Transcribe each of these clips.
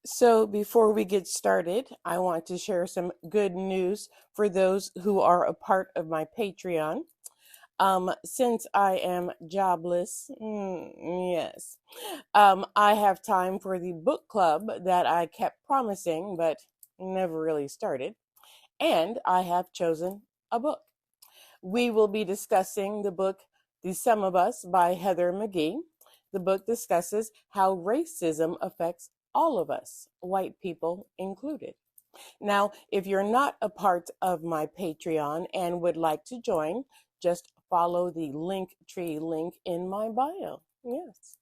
So, before we get started, I want to share some good news for those who are a part of my Patreon. Since I am jobless, yes, I have time for the book club that I kept promising but never really started, and I have chosen a book. We will be discussing the book The Sum of Us by Heather McGhee. The book discusses how racism affects all of us, white people included. Now, if you're not a part of my Patreon and would like to join, just follow the link tree link in my bio. Yes.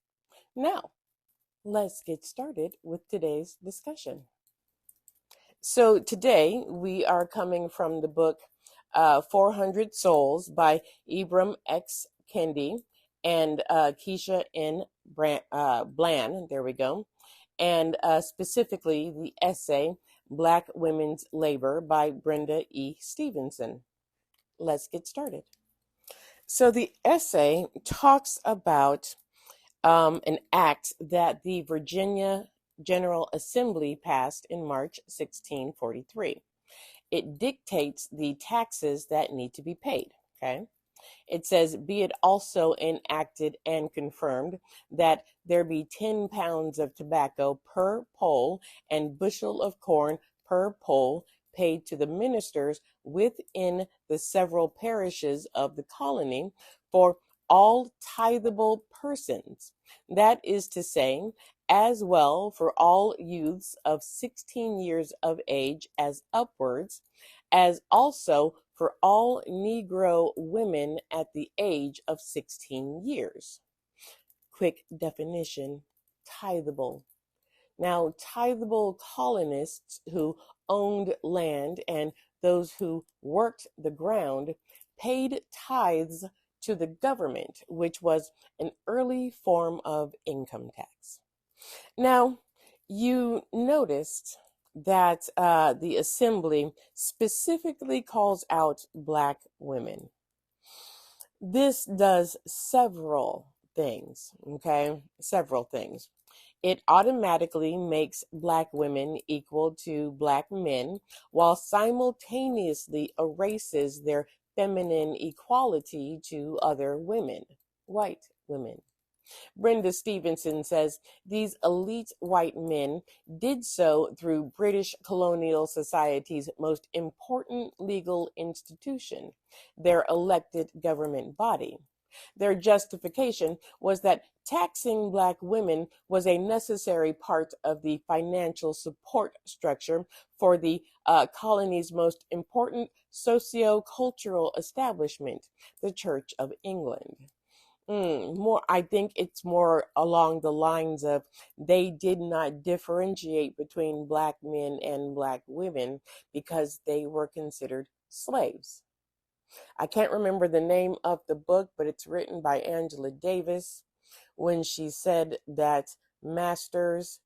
Now, let's get started with today's discussion. So today we are coming from the book 400 Souls by Ibram X. Kendi and Keisha N. Bland. There we go. And specifically the essay Black Women's Labor by Brenda E. Stevenson. Let's get started. So the essay talks about an act that the Virginia General Assembly passed in March 1643. It dictates the taxes that need to be paid. Okay. It says, be it also enacted and confirmed that there be 10 pounds of tobacco per poll and bushel of corn per poll paid to the ministers within the several parishes of the colony for all tithable persons. That is to say, as well for all youths of 16 years of age as upwards, as also for all Negro women at the age of 16 years. Quick definition, tithable. Now, tithable colonists who owned land and those who worked the ground paid tithes to the government, which was an early form of income tax. Now, you noticed that the assembly specifically calls out Black women. This does several things, okay? Several things. It automatically makes Black women equal to Black men while simultaneously erases their feminine equality to other women, white women. Brenda Stevenson says these elite white men did so through British colonial society's most important legal institution, their elected government body. Their justification was that taxing Black women was a necessary part of the financial support structure for the colony's most important socio-cultural establishment, the Church of England. I think it's more along the lines of they did not differentiate between Black men and Black women because they were considered slaves. I can't remember the name of the book, but it's written by Angela Davis when she said that masters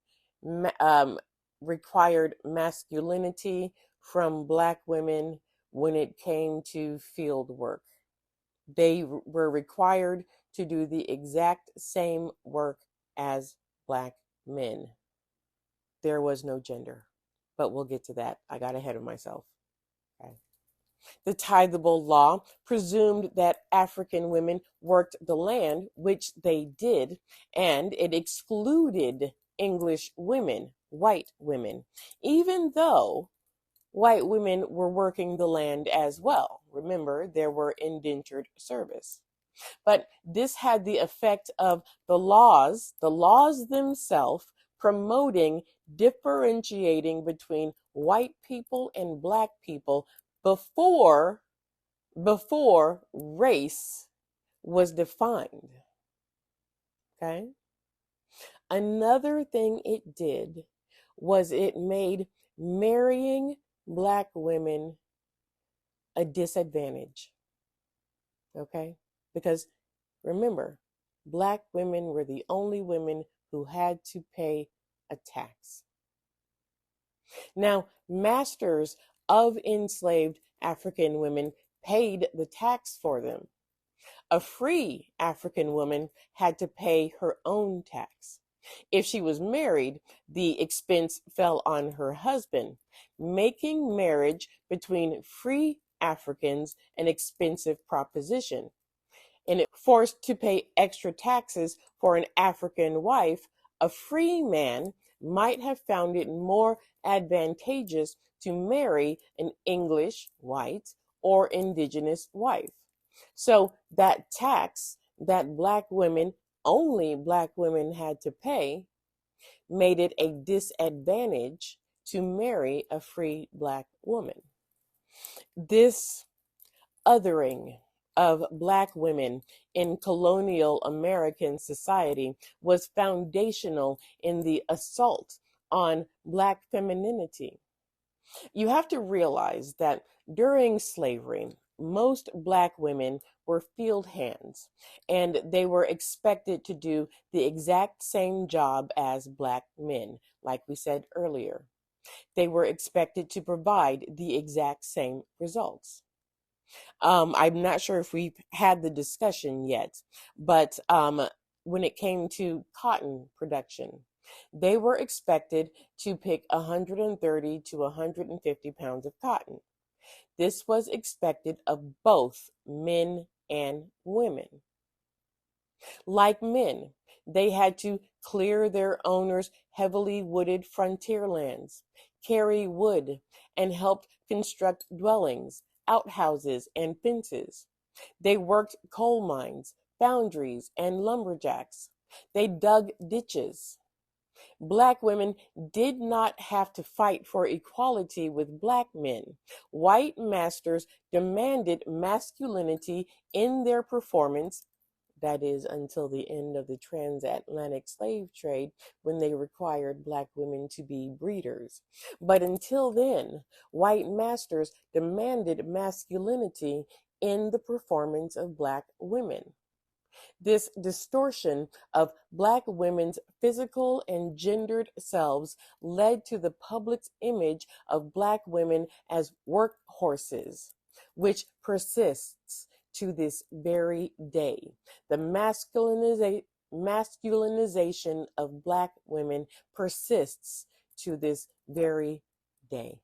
required masculinity from Black women when it came to field work. They were required to do the exact same work as Black men. There was no gender, but we'll get to that. I got ahead of myself. Okay. The tithable law presumed that African women worked the land, which they did, and it excluded English women, white women, even though white women were working the land as well. Remember, there were indentured service. But this had the effect of the laws themselves promoting differentiating between white people and Black people before race was defined. Okay? Another thing it did was it made marrying Black women a disadvantage. Okay? Because remember, Black women were the only women who had to pay a tax. Now, masters of enslaved African women paid the tax for them. A free African woman had to pay her own tax. If she was married, the expense fell on her husband, making marriage between free Africans an expensive proposition. And if forced to pay extra taxes for an African wife, a free man might have found it more advantageous to marry an English, white, or indigenous wife. So that tax that only black women had to pay, made it a disadvantage to marry a free black woman. This othering of black women in colonial American society was foundational in the assault on black femininity. You have to realize that during slavery, most black women were field hands, and they were expected to do the exact same job as black men, like we said earlier. They were expected to provide the exact same results. I'm not sure if we've had the discussion yet, but when it came to cotton production, they were expected to pick 130 to 150 pounds of cotton. This was expected of both men and women. Like men, they had to clear their owners' heavily wooded frontier lands, carry wood, and help construct dwellings, outhouses, and fences. They worked coal mines, foundries, and lumberjacks. They dug ditches. Black women did not have to fight for equality with black men. White masters demanded masculinity in their performance, that is, until the end of the transatlantic slave trade, when they required black women to be breeders. But until then, white masters demanded masculinity in the performance of black women. This distortion of black women's physical and gendered selves led to the public's image of black women as workhorses, which persists to this very day. The masculinization of black women persists to this very day.